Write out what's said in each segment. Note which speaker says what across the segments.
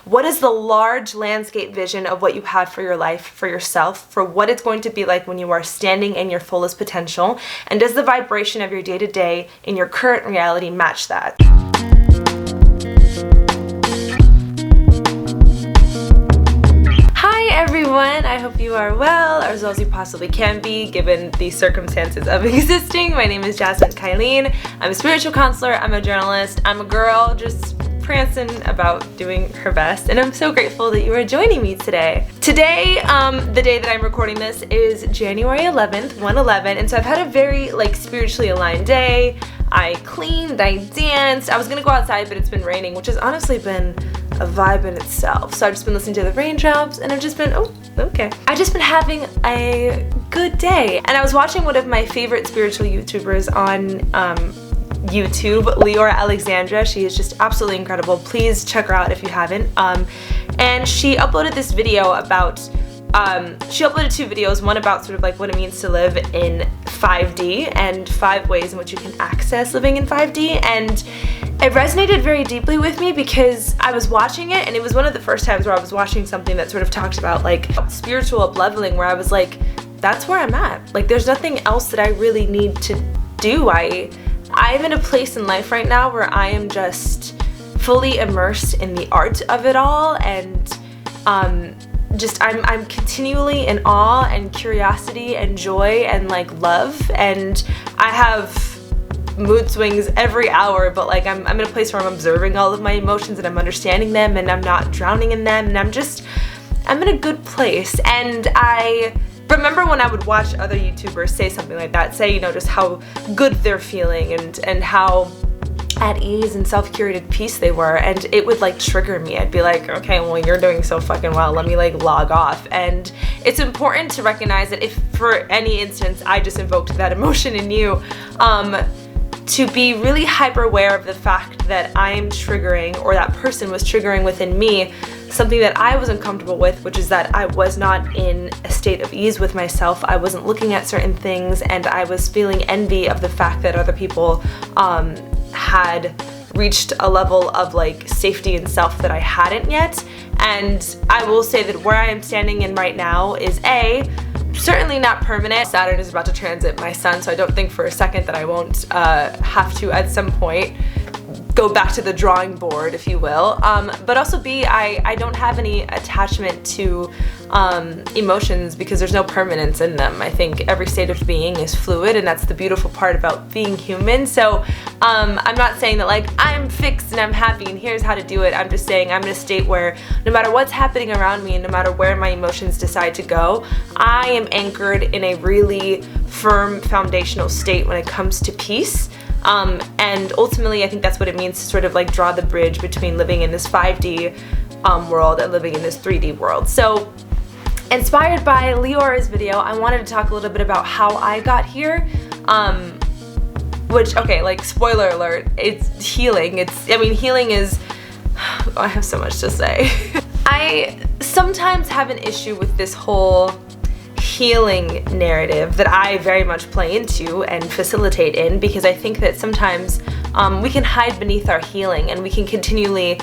Speaker 1: what is the large landscape vision of what you have for your life, for yourself, for what it's going to be like when you are standing in your fullest potential, and does the vibration of your day-to-day in your current reality match that? Hi everyone, I hope you are well, or as well as you possibly can be given the circumstances of existing. My name is Jasmine Kylene. I'm a spiritual counselor, I'm a journalist, I'm a girl just prancing about doing her best, and I'm so grateful that you are joining me today. Today, the day that I'm recording this is January 11th, 1/11, and so I've had a very spiritually aligned day. I cleaned, I danced, I was gonna go outside but it's been raining, which has honestly been a vibe in itself. So I've just been listening to the raindrops and I've just been, I've just been having a good day. And I was watching one of my favorite spiritual YouTubers on YouTube, Leora Alexandra. She is just absolutely incredible. Please check her out if you haven't. And she uploaded this video about, she uploaded 2 videos, one about sort of like what it means to live in 5D and 5 ways in which you can access living in 5D. And it resonated very deeply with me because I was watching it and it was one of the first times where I was watching something that sort of talked about like spiritual up-leveling, where I was like, that's where I'm at. Like there's nothing else that I really need to do. I'm in a place in life right now where I am just fully immersed in the art of it all, and I'm continually in awe and curiosity and joy and like love, and I have mood swings every hour, but like I'm in a place where I'm observing all of my emotions and I'm understanding them and I'm not drowning in them, and I'm in a good place. And I remember when I would watch other YouTubers say something like that, say, just how good they're feeling and how at ease and self-curated peace they were, and it would like trigger me. I'd be like, okay, well, you're doing so fucking well, let me like log off. And it's important to recognize that if for any instance I just invoked that emotion in you, to be really hyper aware of the fact that I'm triggering, or that person was triggering within me, something that I was uncomfortable with, which is that I was not in a state of ease with myself. I wasn't looking at certain things, and I was feeling envy of the fact that other people had reached a level of like safety and self that I hadn't yet. And I will say that where I am standing in right now is certainly not permanent. Saturn is about to transit my sun, so I don't think for a second that I won't have to at some point go back to the drawing board, if you will. But also B, I don't have any attachment to emotions because there's no permanence in them. I think every state of being is fluid, and that's the beautiful part about being human. So I'm not saying that like I'm fixed and I'm happy and here's how to do it. I'm just saying I'm in a state where no matter what's happening around me and no matter where my emotions decide to go, I am anchored in a really firm foundational state when it comes to peace. And ultimately I think that's what it means to sort of like draw the bridge between living in this 5D world and living in this 3D world. So inspired by Leora's video, I wanted to talk a little bit about how I got here, which, okay, like spoiler alert, it's healing. Healing is, I have so much to say. I sometimes have an issue with this whole healing narrative that I very much play into and facilitate in, because I think that sometimes we can hide beneath our healing and we can continually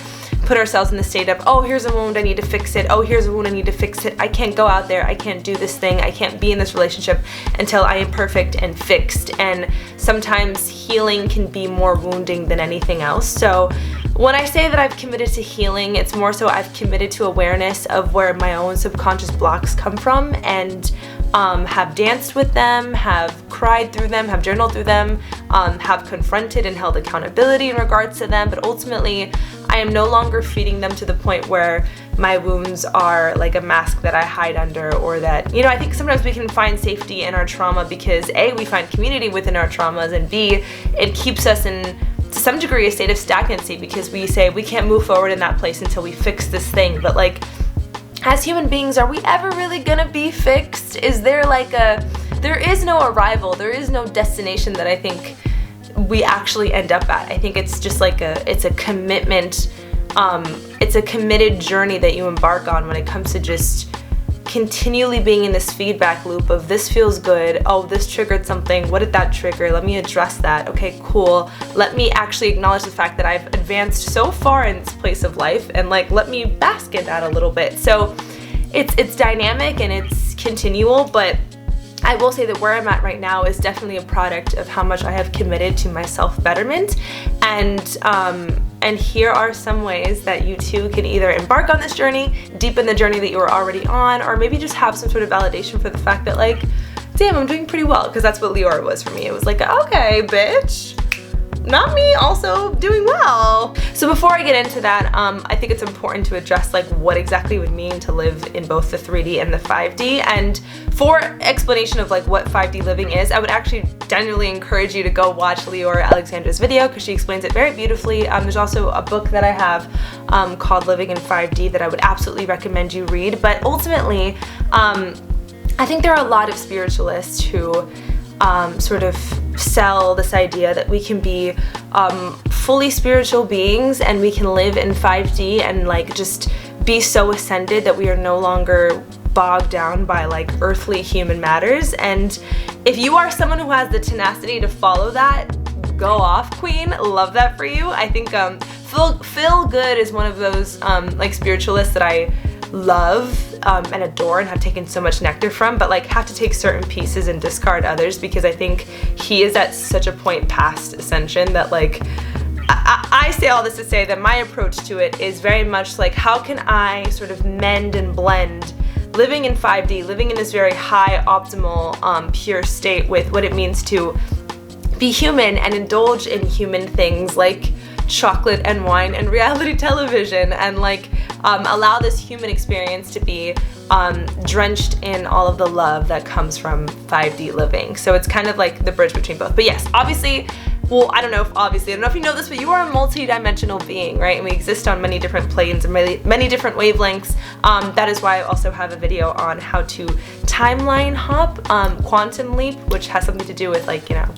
Speaker 1: put ourselves in the state of, oh, here's a wound, I need to fix it. Oh, here's a wound, I need to fix it. I can't go out there, I can't do this thing, I can't be in this relationship until I am perfect and fixed. And sometimes healing can be more wounding than anything else. So when I say that I've committed to healing, it's more so I've committed to awareness of where my own subconscious blocks come from, and have danced with them, have cried through them, have journaled through them, have confronted and held accountability in regards to them. But ultimately, I am no longer feeding them to the point where my wounds are like a mask that I hide under, or that, I think sometimes we can find safety in our trauma because A, we find community within our traumas, and B, it keeps us in, to some degree, a state of stagnancy because we say we can't move forward in that place until we fix this thing. But like, as human beings, are we ever really gonna be fixed? Is there like there is no arrival, there is no destination that I think we actually end up at. I think it's just like it's a commitment, it's a committed journey that you embark on when it comes to just continually being in this feedback loop of this feels good, oh, this triggered something, what did that trigger, let me address that, okay, cool, let me actually acknowledge the fact that I've advanced so far in this place of life, and like let me bask in that a little bit. So it's dynamic and it's continual, but I will say that where I'm at right now is definitely a product of how much I have committed to my self-betterment, and here are some ways that you too can either embark on this journey, deepen the journey that you were already on, or maybe just have some sort of validation for the fact that like, damn, I'm doing pretty well, because that's what Leora was for me. It was like, okay, bitch, not me also doing well. So before I get into that, I think it's important to address like what exactly it would mean to live in both the 3D and the 5D. And for explanation of like what 5D living is, I would actually genuinely encourage you to go watch Leora Alexandra's video, because she explains it very beautifully. There's also a book that I have called Living in 5D that I would absolutely recommend you read. But ultimately, I think there are a lot of spiritualists who sort of sell this idea that we can be fully spiritual beings and we can live in 5D and like just be so ascended that we are no longer bogged down by like earthly human matters. And if you are someone who has the tenacity to follow that, go off, queen. Love that for you. I think Phil Good is one of those like spiritualists that I love and adore and have taken so much nectar from, but like have to take certain pieces and discard others, because I think he is at such a point past ascension that like I say all this to say that my approach to it is very much like, how can I sort of mend and blend living in 5D, living in this very high optimal pure state with what it means to be human and indulge in human things like chocolate and wine and reality television, and like allow this human experience to be drenched in all of the love that comes from 5D living. So it's kind of like the bridge between both. But yes, obviously, well, I don't know if you know this, but you are a multi-dimensional being, right? And we exist on many different planes and many different wavelengths. That is why I also have a video on how to timeline hop, quantum leap, which has something to do with like, you know,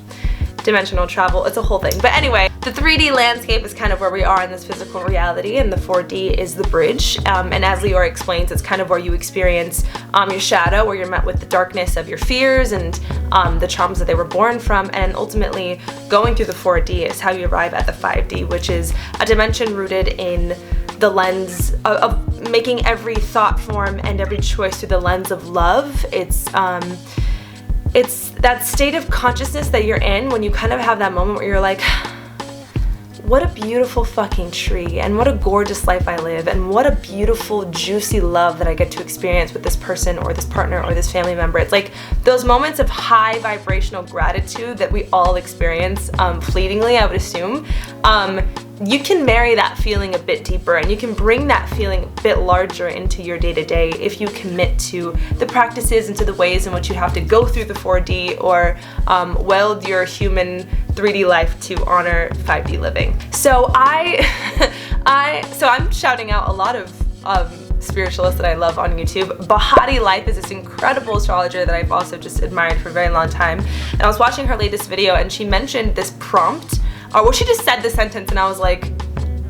Speaker 1: dimensional travel. It's a whole thing. But anyway, the 3D landscape is kind of where we are in this physical reality, and the 4D is the bridge. And as Leora explains, it's kind of where you experience your shadow, where you're met with the darkness of your fears and the traumas that they were born from. And ultimately, going through the 4D is how you arrive at the 5D, which is a dimension rooted in the lens of making every thought form and every choice through the lens of love. It's that state of consciousness that you're in when you kind of have that moment where you're like, what a beautiful fucking tree, and what a gorgeous life I live, and what a beautiful juicy love that I get to experience with this person or this partner or this family member. It's like those moments of high vibrational gratitude that we all experience fleetingly, I would assume. You can marry that feeling a bit deeper, and you can bring that feeling a bit larger into your day-to-day if you commit to the practices and to the ways in which you have to go through the 4D or weld your human 3D life to honor 5D living. So I'm shouting out a lot of spiritualists that I love on YouTube. Bahati Life is this incredible astrologer that I've also just admired for a very long time. And I was watching her latest video, and she mentioned this prompt. Well, she just said the sentence, and I was like,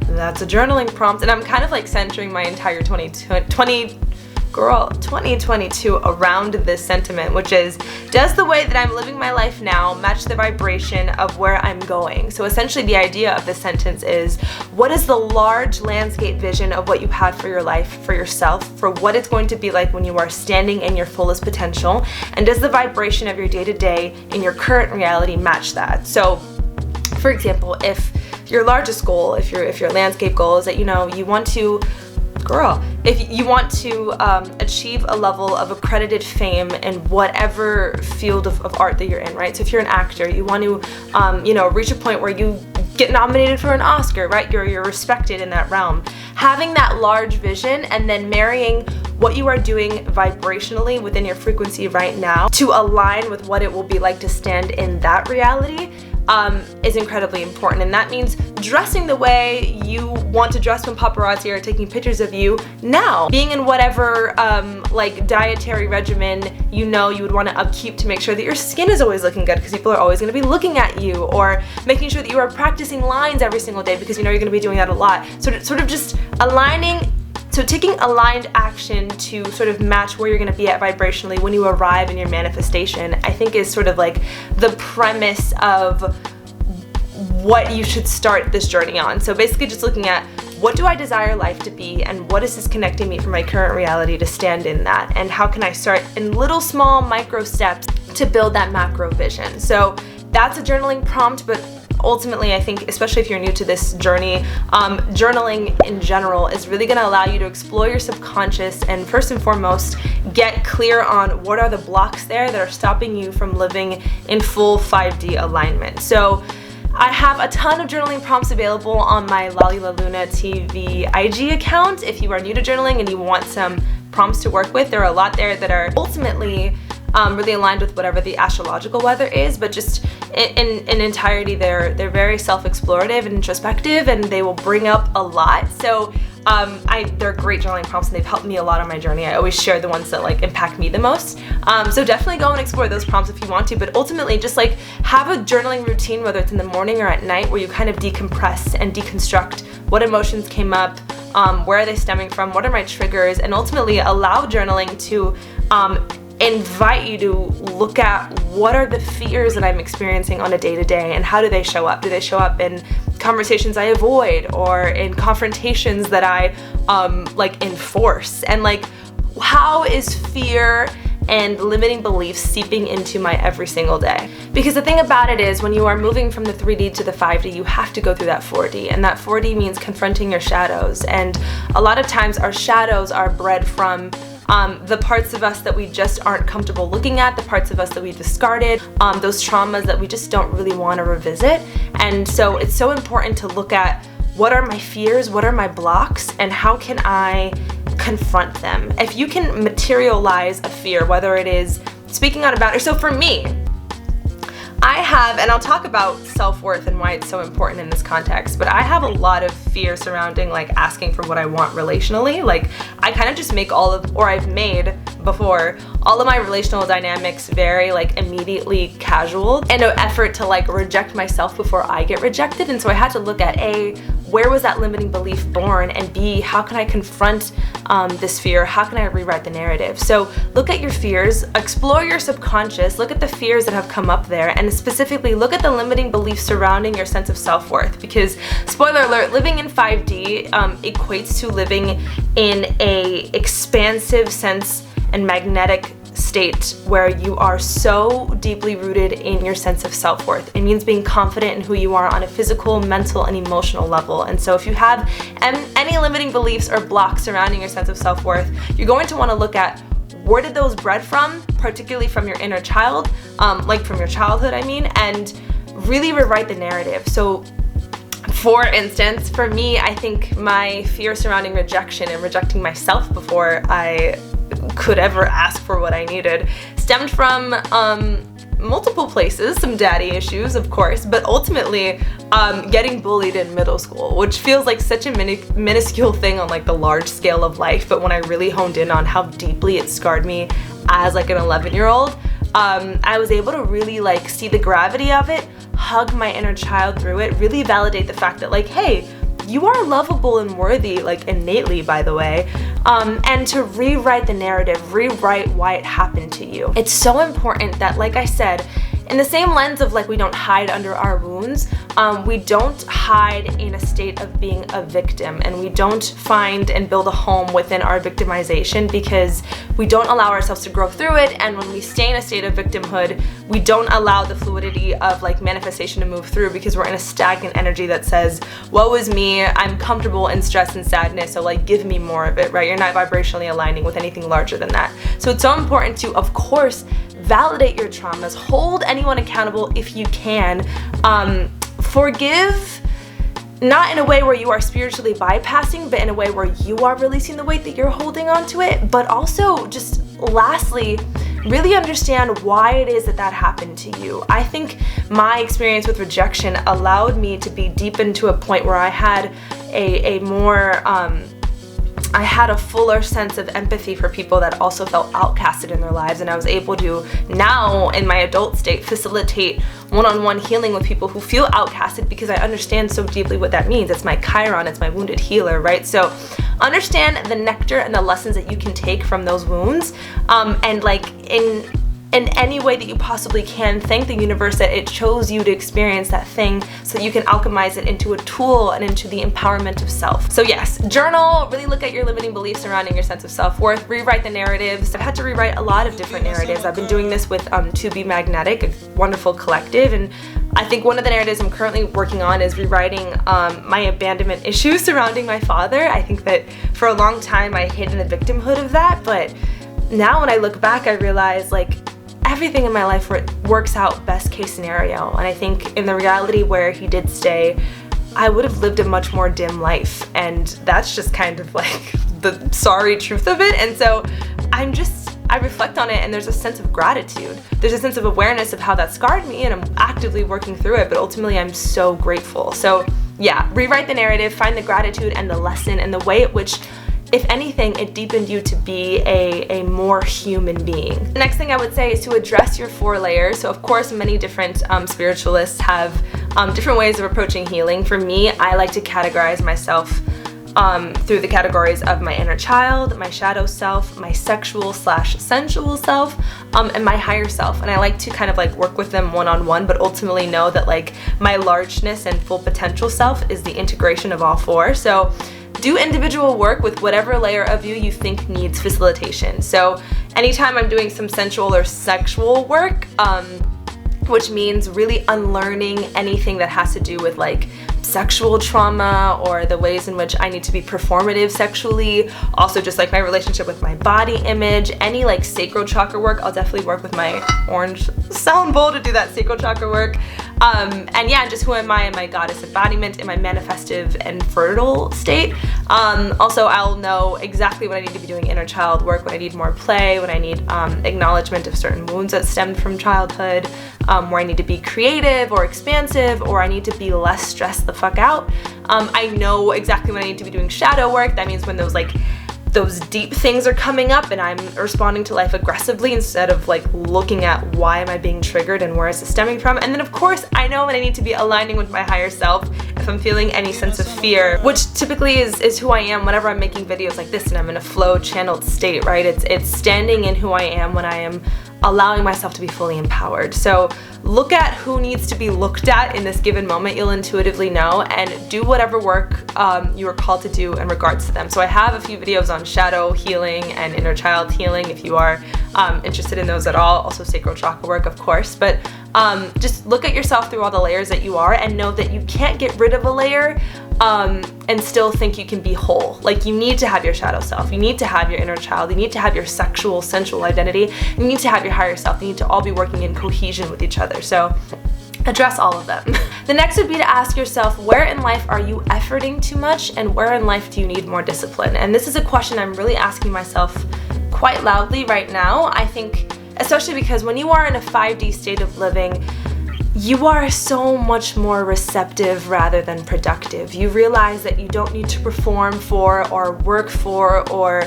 Speaker 1: that's a journaling prompt. And I'm kind of like centering my entire 2022 around this sentiment, which is, does the way that I'm living my life now match the vibration of where I'm going? So essentially the idea of this sentence is, what is the large landscape vision of what you have for your life, for yourself, for what it's going to be like when you are standing in your fullest potential? And does the vibration of your day-to-day in your current reality match that? So for example, if your largest goal, if your landscape goal is that, you know, you want to, if you want to achieve a level of accredited fame in whatever field of art that you're in, right? So if you're an actor, you want to, you know, reach a point where you get nominated for an Oscar, right? You're respected in that realm. Having that large vision and then marrying what you are doing vibrationally within your frequency right now to align with what it will be like to stand in that reality is incredibly important. And that means dressing the way you want to dress when paparazzi are taking pictures of you now. Being in whatever like dietary regimen you know you would want to upkeep to make sure that your skin is always looking good, because people are always going to be looking at you, or making sure that you are practicing lines every single day because you know you're going to be doing that a lot. So sort of just aligning So taking aligned action to sort of match where you're going to be at vibrationally when you arrive in your manifestation, I think is sort of like the premise of what you should start this journey on. So basically just looking at, what do I desire life to be, and what is disconnecting me from my current reality to stand in that, and how can I start in little small micro steps to build that macro vision. So that's a journaling prompt, but ultimately I think, especially if you're new to this journey, journaling in general is really going to allow you to explore your subconscious and first and foremost get clear on what are the blocks there that are stopping you from living in full 5D alignment. So I have a ton of journaling prompts available on my Lolly La Luna TV IG account. If you are new to journaling and you want some prompts to work with, there are a lot there that are ultimately really aligned with whatever the astrological weather is, but just in entirety they're very self-explorative and introspective, and they will bring up a lot. So they're great journaling prompts, and they've helped me a lot on my journey. I always share the ones that like impact me the most. So definitely go and explore those prompts if you want to, but ultimately just like have a journaling routine, whether it's in the morning or at night, where you kind of decompress and deconstruct what emotions came up, where are they stemming from, what are my triggers, and ultimately allow journaling to invite you to look at what are the fears that I'm experiencing on a day-to-day, and how do they show up? Do they show up in conversations I avoid, or in confrontations that I like enforce? And like, how is fear and limiting beliefs seeping into my every single day? Because the thing about it is, when you are moving from the 3D to the 5D, you have to go through that 4D, and that 4D means confronting your shadows. And a lot of times our shadows are bred from the parts of us that we just aren't comfortable looking at, the parts of us that we discarded, those traumas that we just don't really want to revisit. And so it's so important to look at, what are my fears, what are my blocks, and how can I confront them? If you can materialize a fear, whether it is speaking out about it. So for me, I have, and I'll talk about self-worth and why it's so important in this context, but I have a lot of fear surrounding like asking for what I want relationally. Like I kind of just make I've made before all of my relational dynamics very like immediately casual, and an effort to like reject myself before I get rejected. And so I had to look at A, where was that limiting belief born, and B, how can I confront this fear? How can I rewrite the narrative? So look at your fears, explore your subconscious, look at the fears that have come up there, and specifically look at the limiting beliefs surrounding your sense of self-worth. Because spoiler alert, living in 5D equates to living in a expansive sense and magnetic state where you are so deeply rooted in your sense of self-worth. It means being confident in who you are on a physical, mental, and emotional level. And so if you have any limiting beliefs or blocks surrounding your sense of self-worth, you're going to want to look at, where did those bred from, particularly from your inner child, like from your childhood, I mean, and really rewrite the narrative. So for instance, for me, I think my fear surrounding rejection and rejecting myself before I could ever ask for what I needed stemmed from multiple places, some daddy issues, of course, but ultimately getting bullied in middle school, which feels like such a minuscule thing on like the large scale of life, but when I really honed in on how deeply it scarred me as like an 11-year-old, I was able to really like see the gravity of it, hug my inner child through it, really validate the fact that like, hey, you are lovable and worthy, like innately, by the way, and to rewrite the narrative, rewrite why it happened to you. It's so important that, like I said, in the same lens of like we don't hide under our wounds, we don't hide in a state of being a victim, and we don't find and build a home within our victimization because we don't allow ourselves to grow through it. And when we stay in a state of victimhood, we don't allow the fluidity of like manifestation to move through because we're in a stagnant energy that says, woe is me, I'm comfortable in stress and sadness, so like give me more of it, right? You're not vibrationally aligning with anything larger than that. So it's so important to, of course, validate your traumas, hold anyone accountable if you can, forgive, not in a way where you are spiritually bypassing, but in a way where you are releasing the weight that you're holding onto it. But also, just lastly, really understand why it is that that happened to you. I think my experience with rejection allowed me to be deep into a point where I had a more I had a fuller sense of empathy for people that also felt outcasted in their lives, and I was able to now in my adult state facilitate one-on-one healing with people who feel outcasted because I understand so deeply what that means. It's my Chiron, it's my wounded healer, right? So understand the nectar and the lessons that you can take from those wounds, and like in any way that you possibly can, thank the universe that it chose you to experience that thing so that you can alchemize it into a tool and into the empowerment of self. So yes, journal, really look at your limiting beliefs surrounding your sense of self-worth, rewrite the narratives. I've had to rewrite a lot of different narratives. I've been doing this with To Be Magnetic, a wonderful collective, and I think one of the narratives I'm currently working on is rewriting my abandonment issues surrounding my father. I think that for a long time I hid in the victimhood of that, but now when I look back I realize like everything in my life works out best case scenario, and I think in the reality where he did stay, I would have lived a much more dim life, and that's just kind of like the sorry truth of it. And so I reflect on it, and there's a sense of gratitude. There's a sense of awareness of how that scarred me, and I'm actively working through it, but ultimately I'm so grateful. So yeah, rewrite the narrative, find the gratitude and the lesson and the way at which, if anything, it deepened you to be a more human being. The next thing I would say is to address your 4 layers. So of course, many different spiritualists have different ways of approaching healing. For me, I like to categorize myself through the categories of my inner child, my shadow self, my sexual/sensual self, and my higher self. And I like to kind of like work with them one-on-one, but ultimately know that like my largeness and full potential self is the integration of all 4. So do individual work with whatever layer of you think needs facilitation. So anytime I'm doing some sensual or sexual work, which means really unlearning anything that has to do with like sexual trauma or the ways in which I need to be performative sexually. Also just like my relationship with my body image, any like sacral chakra work. I'll definitely work with my orange sound bowl to do that sacral chakra work. And yeah, just who am I in my goddess embodiment, in my manifestive and fertile state. Also, I'll know exactly what I need to be doing inner child work, when I need more play, when I need acknowledgement of certain wounds that stemmed from childhood, where I need to be creative or expansive, or I need to be less stressed the fuck out. I know exactly when I need to be doing shadow work. That means when those deep things are coming up and I'm responding to life aggressively instead of like looking at why am I being triggered and where is it stemming from. And then of course I know when I need to be aligning with my higher self if I'm feeling any sense of fear, which typically is who I am whenever I'm making videos like this and I'm in a flow channeled state, right? It's standing in who I am when I am allowing myself to be fully empowered. So look at who needs to be looked at in this given moment. You'll intuitively know, and do whatever work you are called to do in regards to them. So I have a few videos on shadow healing and inner child healing if you are interested in those at all. Also sacral chakra work, of course. But just look at yourself through all the layers that you are and know that you can't get rid of a layer and still think you can be whole. Like, you need to have your shadow self, you need to have your inner child, you need to have your sexual, sensual identity, you need to have your higher self. You need to all be working in cohesion with each other. So address all of them. The next would be to ask yourself, where in life are you efforting too much, and where in life do you need more discipline? And this is a question I'm really asking myself quite loudly right now. I think especially because when you are in a 5D state of living, you are so much more receptive rather than productive. You realize that you don't need to perform for or work for or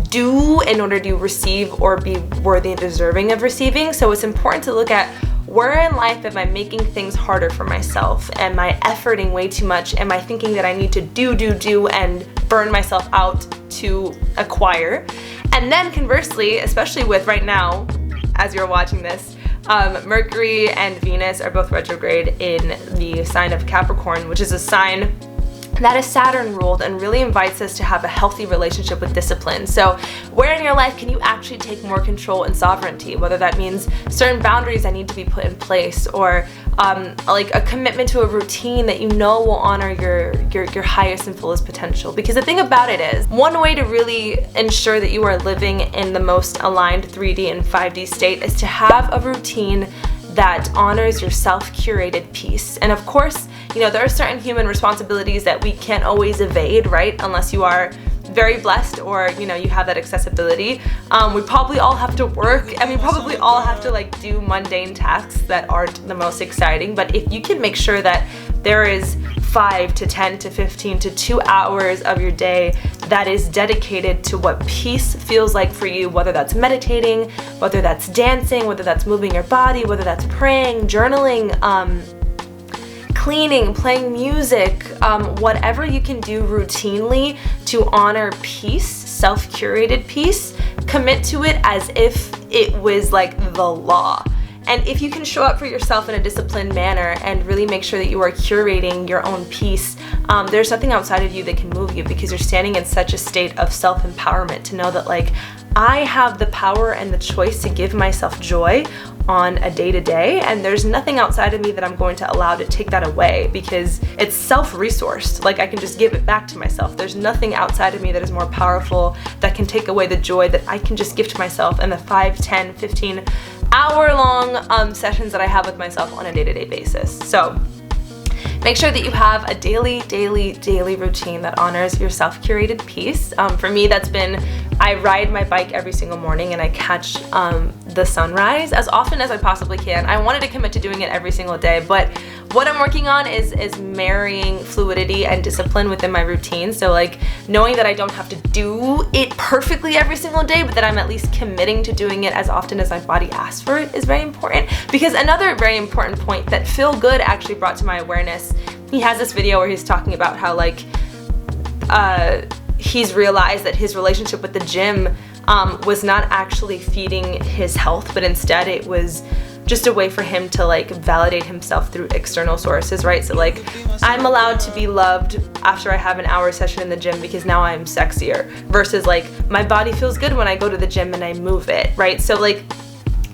Speaker 1: do in order to receive or be worthy and deserving of receiving. So it's important to look at, where in life am I making things harder for myself? Am I efforting way too much? Am I thinking that I need to do and burn myself out to acquire? And then conversely, especially with right now, as you're watching this, Mercury and Venus are both retrograde in the sign of Capricorn, which is a sign that is Saturn ruled and really invites us to have a healthy relationship with discipline. So where in your life can you actually take more control and sovereignty? Whether that means certain boundaries that need to be put in place, or like a commitment to a routine that you know will honor your highest and fullest potential. Because the thing about it is, one way to really ensure that you are living in the most aligned 3D and 5D state is to have a routine that honors your self-curated peace. And of course, you know, there are certain human responsibilities that we can't always evade, right? Unless you are very blessed or, you know, you have that accessibility. We probably all have to work, and we probably all have to like do mundane tasks that aren't the most exciting. But if you can make sure that there is 5 to 10 to 15 to 2 hours of your day that is dedicated to what peace feels like for you, whether that's meditating, whether that's dancing, whether that's moving your body, whether that's praying, journaling, cleaning, playing music, whatever you can do routinely to honor peace, self-curated peace. Commit to it as if it was like the law. And if you can show up for yourself in a disciplined manner and really make sure that you are curating your own peace, there's nothing outside of you that can move you, because you're standing in such a state of self-empowerment to know that, like, I have the power and the choice to give myself joy on a day-to-day, and there's nothing outside of me that I'm going to allow to take that away, because it's self-resourced. Like, I can just give it back to myself. There's nothing outside of me that is more powerful that can take away the joy that I can just give to myself in the 5, 10, 15 hour-long sessions that I have with myself on a day-to-day basis. So make sure that you have a daily routine that honors your self-curated peace. For me, that's been, I ride my bike every single morning and I catch the sunrise as often as I possibly can. I wanted to commit to doing it every single day, but what I'm working on is marrying fluidity and discipline within my routine. So, like, knowing that I don't have to do it perfectly every single day, but that I'm at least committing to doing it as often as my body asks for it is very important. Because another very important point that Phil Good actually brought to my awareness, he has this video where he's talking about how, like, he's realized that his relationship with the gym was not actually feeding his health, but instead it was just a way for him to, like, validate himself through external sources, right? So, like, I'm allowed to be loved after I have an hour session in the gym because now I'm sexier, versus, like, my body feels good when I go to the gym and I move it, right? So, like,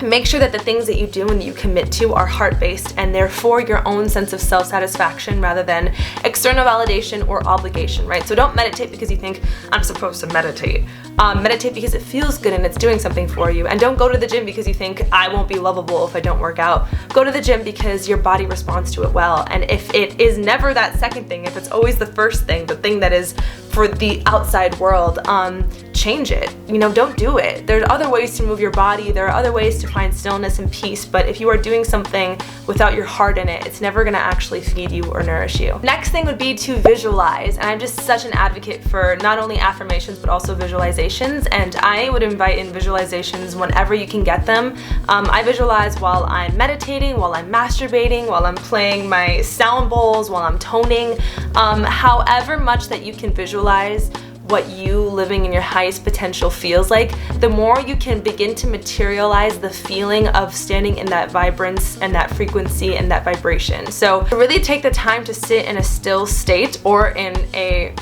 Speaker 1: make sure that the things that you do and that you commit to are heart-based and therefore your own sense of self-satisfaction rather than external validation or obligation, right? So don't meditate because you think, I'm supposed to meditate. Meditate because it feels good and it's doing something for you. And don't go to the gym because you think, I won't be lovable if I don't work out. Go to the gym because your body responds to it well. And if it is never that second thing, if it's always the first thing, the thing that is for the outside world, change it. You know, don't do it. There's other ways to move your body. There are other ways to find stillness and peace. But if you are doing something without your heart in it, it's never going to actually feed you or nourish you. Next thing would be to visualize. And I'm just such an advocate for not only affirmations, but also visualizations. And I would invite in visualizations whenever you can get them. I visualize while I'm meditating, while I'm masturbating, while I'm playing my sound bowls, while I'm toning. However much that you can visualize what you living in your highest potential feels like, the more you can begin to materialize the feeling of standing in that vibrance and that frequency and that vibration. So really take the time to sit in a still state or in a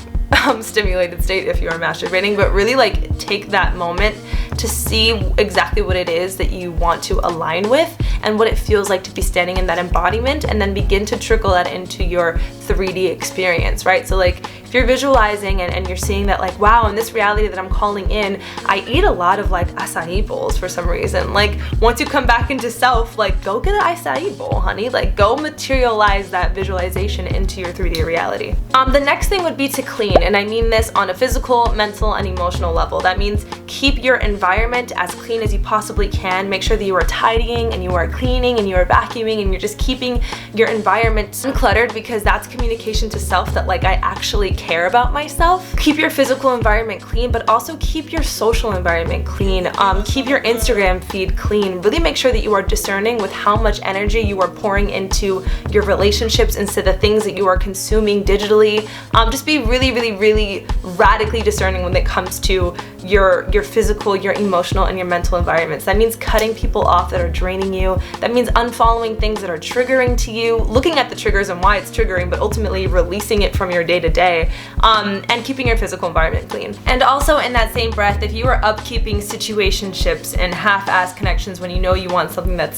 Speaker 1: stimulated state if you are masturbating, but really, like, take that moment to see exactly what it is that you want to align with and what it feels like to be standing in that embodiment, and then begin to trickle that into your 3D experience, right? So, like, if you're visualizing and you're seeing that, like, wow, in this reality that I'm calling in, I eat a lot of, like, acai bowls for some reason. Like, once you come back into self, like, go get an acai bowl, honey. Like, go materialize that visualization into your 3D reality. The next thing would be to clean, and I mean this on a physical, mental, and emotional level. That means keep your environment as clean as you possibly can. Make sure that you are tidying and you are cleaning and you are vacuuming and you're just keeping your environment uncluttered, because that's communication to self that, like, I actually care about myself. Keep your physical environment clean, but also keep your social environment clean. Keep your Instagram feed clean. Really make sure that you are discerning with how much energy you are pouring into your relationships instead of the things that you are consuming digitally. Just be really radically discerning when it comes to your physical, your emotional, and your mental environments. That means cutting people off that are draining you. That means unfollowing things that are triggering to you, looking at the triggers and why it's triggering, but ultimately releasing it from your day-to-day, and keeping your physical environment clean. And also, in that same breath, if you are upkeeping situationships and half-ass connections when you know you want something that's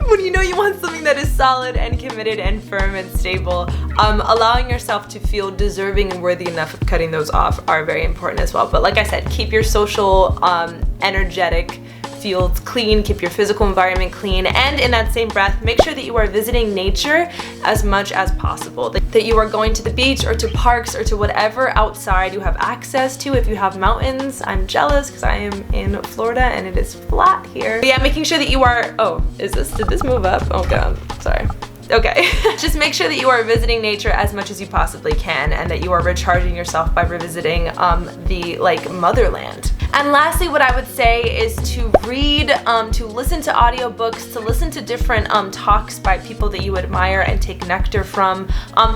Speaker 1: when you know you want something that is solid and committed and firm and stable, allowing yourself to feel deserving and worthy enough of cutting those off are very important as well. But like I said, keep your social, energetic fields clean, keep your physical environment clean, and in that same breath, make sure that you are visiting nature as much as possible. That you are going to the beach or to parks or to whatever outside you have access to. If you have mountains, I'm jealous because I am in Florida and it is flat here. But yeah, making sure that you are, did this move up? Oh god, sorry. Okay. Just make sure that you are visiting nature as much as you possibly can and that you are recharging yourself by revisiting the motherland. And lastly, what I would say is to read, to listen to audiobooks, to listen to different talks by people that you admire and take nectar from,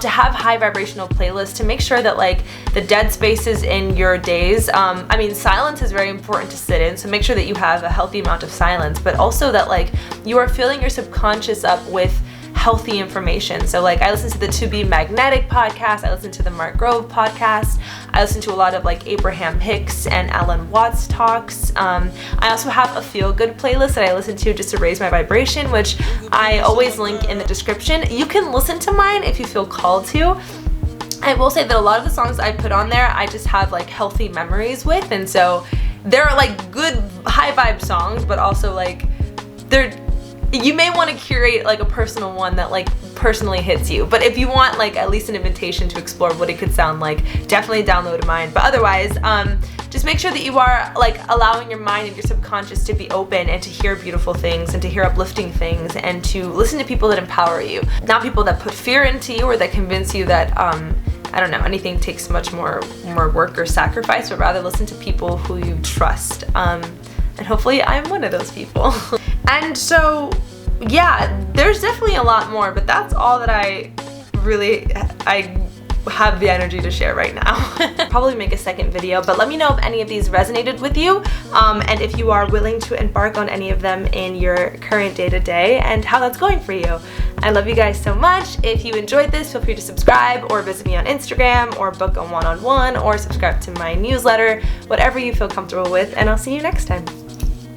Speaker 1: to have high vibrational playlists, to make sure that like the dead spaces in your days, I mean, silence is very important to sit in, so make sure that you have a healthy amount of silence, but also that like you are filling your subconscious up with healthy information. So like I listen to the To Be Magnetic podcast, I listen to the Mark Grove podcast, I listen to a lot of like Abraham Hicks and Alan Watts talks. I also have a feel good playlist that I listen to just to raise my vibration, which I always link in the description. You can listen to mine if you feel called to. I will say that a lot of the songs I put on there I just have like healthy memories with, and so they're like good high vibe songs, but also like you may want to curate like a personal one that like personally hits you, but if you want like at least an invitation to explore what it could sound like, definitely download mine. But otherwise, just make sure that you are like allowing your mind and your subconscious to be open and to hear beautiful things and to hear uplifting things and to listen to people that empower you, not people that put fear into you or that convince you that I don't know, anything takes much more work or sacrifice, but rather listen to people who you trust. And hopefully I'm one of those people. And so, yeah, there's definitely a lot more, but that's all that I have the energy to share right now. Probably make a second video, but let me know if any of these resonated with you, and if you are willing to embark on any of them in your current day-to-day and how that's going for you. I love you guys so much. If you enjoyed this, feel free to subscribe or visit me on Instagram or book a one-on-one or subscribe to my newsletter, whatever you feel comfortable with, and I'll see you next time.